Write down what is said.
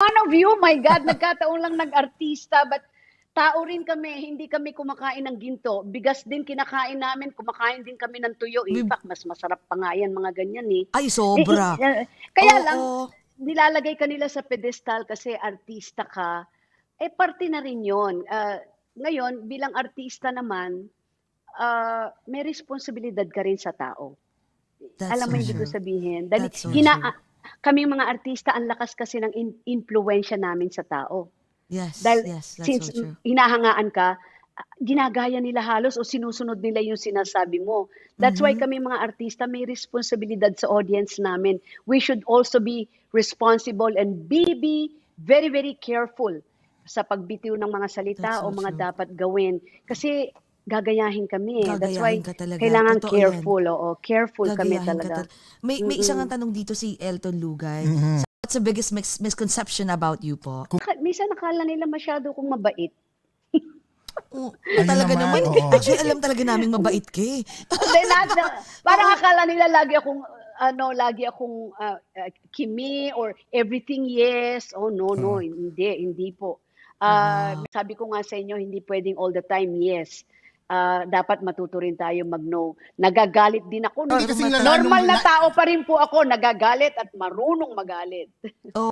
one of you, my God, nagkataon lang nag-artista, but tao rin kami, hindi kami kumakain ng ginto. Bigas din kinakain namin, kumakain din kami ng tuyo. In May- fact, mas masarap pa nga yan, mga ganyan eh. Ay, sobra. Kaya lang, Oo. nilalagay ka nila sa pedestal kasi artista ka, parte na rin yun. Ngayon, bilang artista naman, may responsibilidad ka rin sa tao. That's Alam so mo, hindi ko true. sabihin. Dahil That's so true. kaming mga artista, ang lakas kasi ng influensya namin sa tao. Yes, Dahil yes, that's since so true. hinahangaan ka, ginagaya nila halos o sinusunod nila yung sinasabi mo. That's why kami mga artista may responsibilidad sa audience namin. We should also be responsible and be very, very careful sa pagbitiw ng mga salita That's o so mga true. dapat gawin. Kasi gagayahin kami. That's why Gagayahin ka talaga. kailangan Totoo yan. careful. Oo, careful kami Gagayahin ka talaga. May isang ang tanong dito si Elton Lugay. So, what's the biggest misconception about you po? Minsan nakala nila masyado kong mabait. Oh, Ayun talaga naman, naman. oo. Actually, alam talaga naming mabait ka eh. Then, parang akala nila lagi akong kimi or everything yes. Oh, no, hindi po. Sabi ko nga sa inyo, hindi pwedeng all the time yes. Dapat matuto rin tayo mag-no. Nagagalit din ako. Hindi kasing lalong Normal na tao pa rin po ako. Nagagalit at marunong magalit.